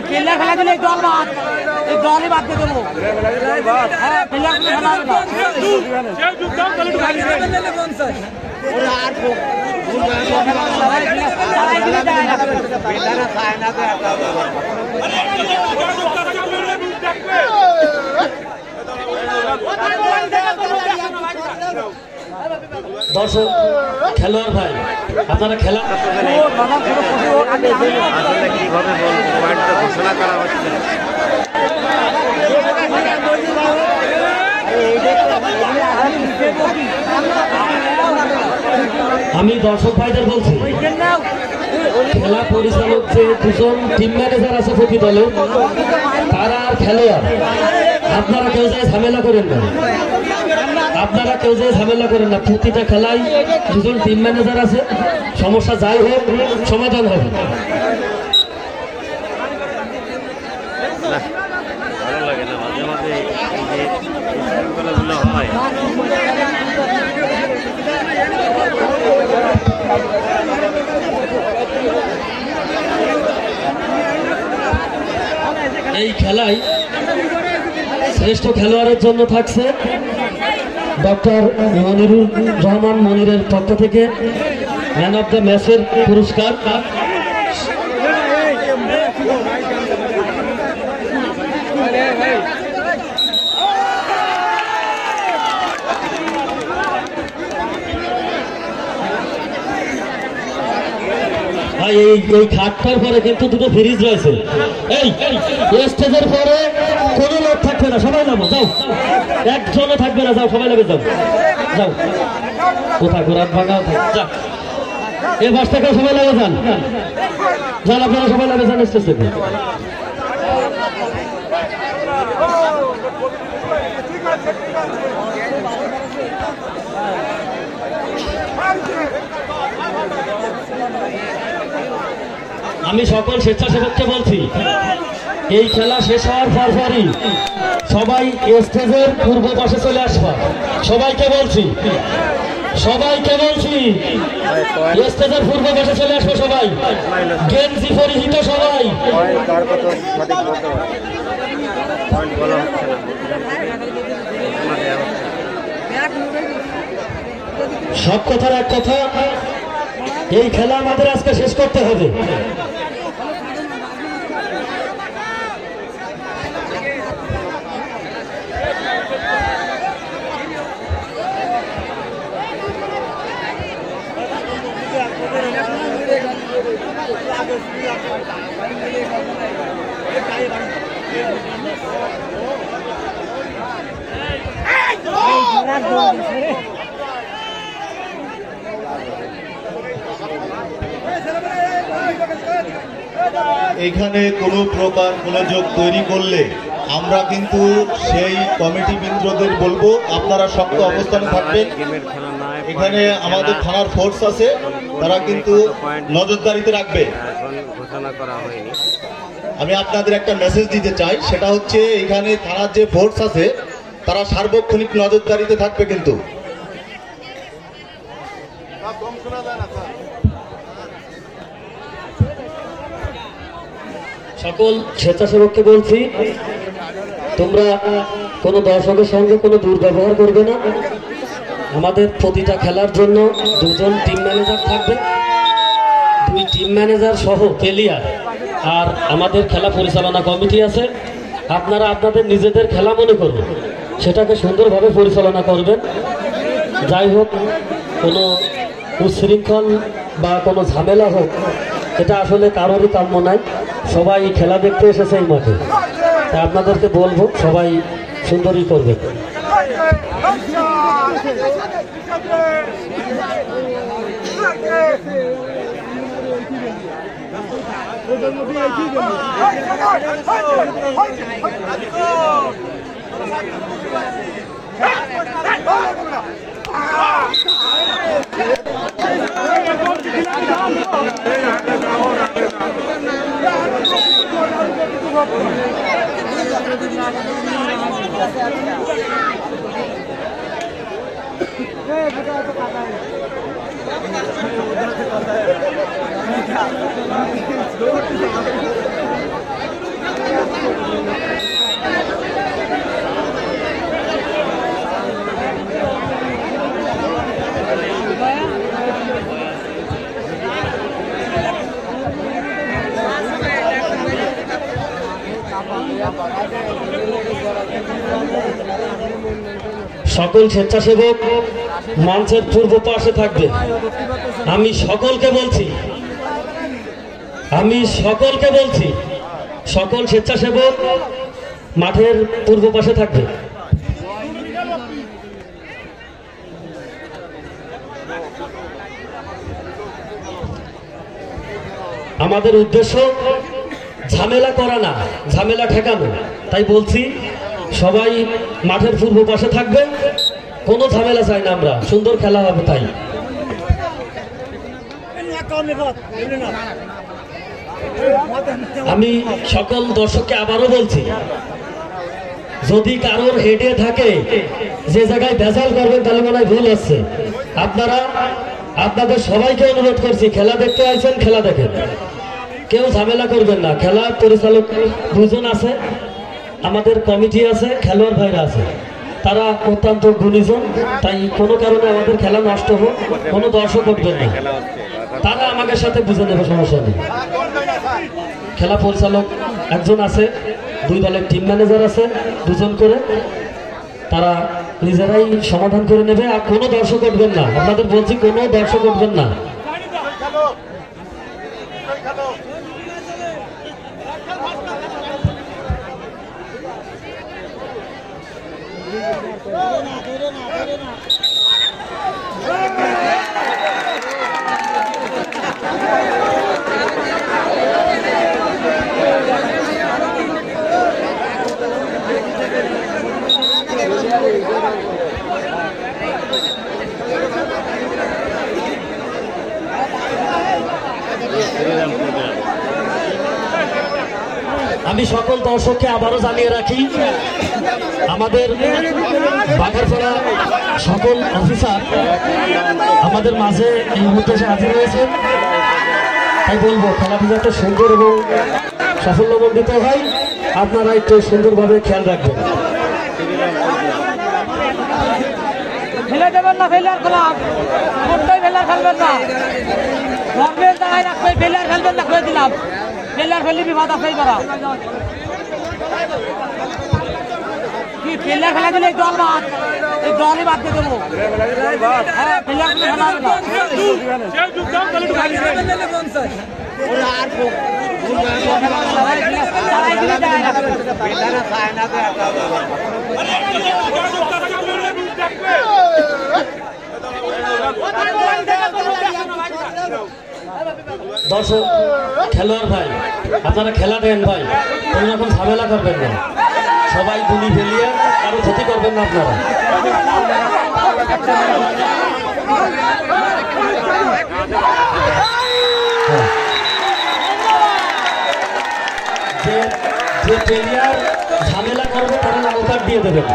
Player খেলা দিলে এই দলই বাদ দিয়ে দেবো। হ্যাঁ প্লেয়ার খেলা দর্শক খেলোয়াড় ভাই আপনারা খেলা কিভাবে পয়েন্টটা ঘোষণা করা হচ্ছে আমি দর্শক ভাইদের বলছি খেলা পরিচালক যে দুজন টিম ম্যানেজার আছে প্রতি দলে তারা আর খেলোয়াড় আপনারা কেউ যে ঝামেলা করেন না প্রতিটা খেলায় দুজন টিম ম্যানেজার আছে সমস্যা যাই হোক সমাধান হবে। ভালো লাগে না মাঝে মাঝে এই যে খেলাগুলো হয় এই খেলায় শ্রেষ্ঠ খেলোয়াড়ের জন্য থাকছে ডক্টর মনিরুর রহমান মনিরের পক্ষ থেকে ম্যান অফ দ্য ম্যাচের পুরস্কার। এই খাটটার পরে কিন্তু দুটো ফ্রিজ রয়েছে। এই স্টেজের পরে কোনো লোক থাকবে না, সবাই নামো, যাও, একজনও থাকবে না, যাও সবাই লাগে, যাও যাও, কোথায় রাত ভাঙাও যা, এ বাস থেকে সবাই লাগে যান, আপনারা সবাই লাগে যান স্টেজ থেকে। আমি সকল স্বেচ্ছাসেবককে বলছি এই খেলা শেষ হওয়ার পরপরই সবাই স্টেজের পূর্ব পাশে চলে আসবা। সবাইকে বলছি স্টেজের পূর্ব পাশে চলে আসবো সবাই, গেঞ্জি পরিহিত সবাই। সব কথার এক কথা, এই খেলা আমাদের আজকে শেষ করতে হবে। এখানে কোনো প্রকার গোলযোগ তৈরি করলে আমরা কিন্তু সেই কমিটি বৃন্দদের বলবো আপনারা শক্ত অবস্থানে থাকবেন। এখানে আমাদের থানার ফোর্স আছে, তারা কিন্তু নজরদারিতে রাখবে। আমি আপনাদের একটা মেসেজ দিতে চাই, সেটা হচ্ছে এখানে থানার যে ফোর্স আছে তারা সার্বক্ষণিক নজরদারিতে থাকবে। কিন্তু সকল স্বেচ্ছাসেবককে বলছি তোমরা কোনো দর্শকের সঙ্গে কোনো দুর্ব্যবহার করবে না। আমাদের প্রতিটা খেলার জন্য দুজন টিম ম্যানেজার থাকবে, 2 টিম ম্যানেজার সহ প্লেয়ার, আর আমাদের খেলা পরিচালনা কমিটি আছে। আপনারা আপনাদের নিজেদের খেলা মনে করবেন, সেটাকে সুন্দরভাবে পরিচালনা করবেন। যাই হোক, কোনো উচ্ছৃঙ্খল বা কোনো ঝামেলা হোক, এটা আসলে কারোরই কাম্য নাই। সবাই খেলা দেখতে এসেছে এই মাঠে, তাই আপনাদেরকে বলবো সবাই সুন্দরই করবে। সকল স্বেচ্ছাসেবক মঞ্চের পূর্ব পাশে থাকবে। আমি সকলকে বলছি সকল স্বেচ্ছাসেবক মাঠের পূর্ব পাশে থাকবে। আমাদের উদ্দেশ্য ঝামেলা করা না, ঝামেলা ঠেকানো। তাই বলছি সবাই মাঠের পূর্ব পাশে থাকবে। কোনো ঝামেলা চাই না আমরা, সুন্দর খেলা হবে। তাই আমি সকল দর্শককে আবারও বলছি, যদি কারোর হেডে থাকে যে জায়গায় ভেজাল করবেন তাহলে মনে হয় ভুল হচ্ছে। আপনাদের সবাইকে অনুরোধ করছি, খেলা দেখতে আসছেন, খেলা দেখেন, কেউ ঝামেলা করবেন না। খেলা পরিচালক দুজন আছে, আমাদের কমিটি আছে, খেলোয়াড় ভাইরা আছে, তারা অত্যন্ত গুণীজন। তাই কোনো কারণে আমাদের খেলা নষ্ট হোক কোনো দর্শক করবেন না, তারা আমাদের সাথে বুঝে নেবে, সমস্যা নেই। খেলা পরিচালক একজন আছে, 2 দলের টিম ম্যানেজার আছে 2 জন করে, তারা নিজেরাই সমাধান করে নেবে। আর কোনো দর্শক উঠবেন না, আপনাদের বলছি কোনো দর্শক উঠবেন না। আমি সকল দর্শককে আবারও জানিয়ে রাখি, আমাদের বাঘারপাড়া সকল অফিসার আমাদের মাঝে এই মুহূর্তে হাজির হয়েছে। তাই বলবো খেলাটি যাতে সুন্দর এবং সাফল্যমণ্ডিত হয়, আপনারা একটু সুন্দরভাবে খেয়াল রাখবেন। ফেলে দেবেন না, ফেলার খেলা কোনটাই ফেলার খেলবেন না, গভর্নমেন্ট দাঁড়ায় রাখবে, ফেলার খেলবেন না, খুঁজে দিলাম। ফেলার ফেলি বিবাদ আছে করা কি, ফেলার খেলা দিলে এই দলই বাদ দিয়ে দেবো। হ্যাঁ, ফেলার খেলা হবে না। দর্শক খেলোয়াড় ভাই, আপনারা খেলা দেন ভাই, কোনো রকম ঝামেলা করবেন না, সবাই গুলি ফেলিয়ে কারো ক্ষতি করবেন না আপনারা। যে প্লেয়ার ঝামেলা করবে তারা লাল কার্ড দিয়ে দেবেন।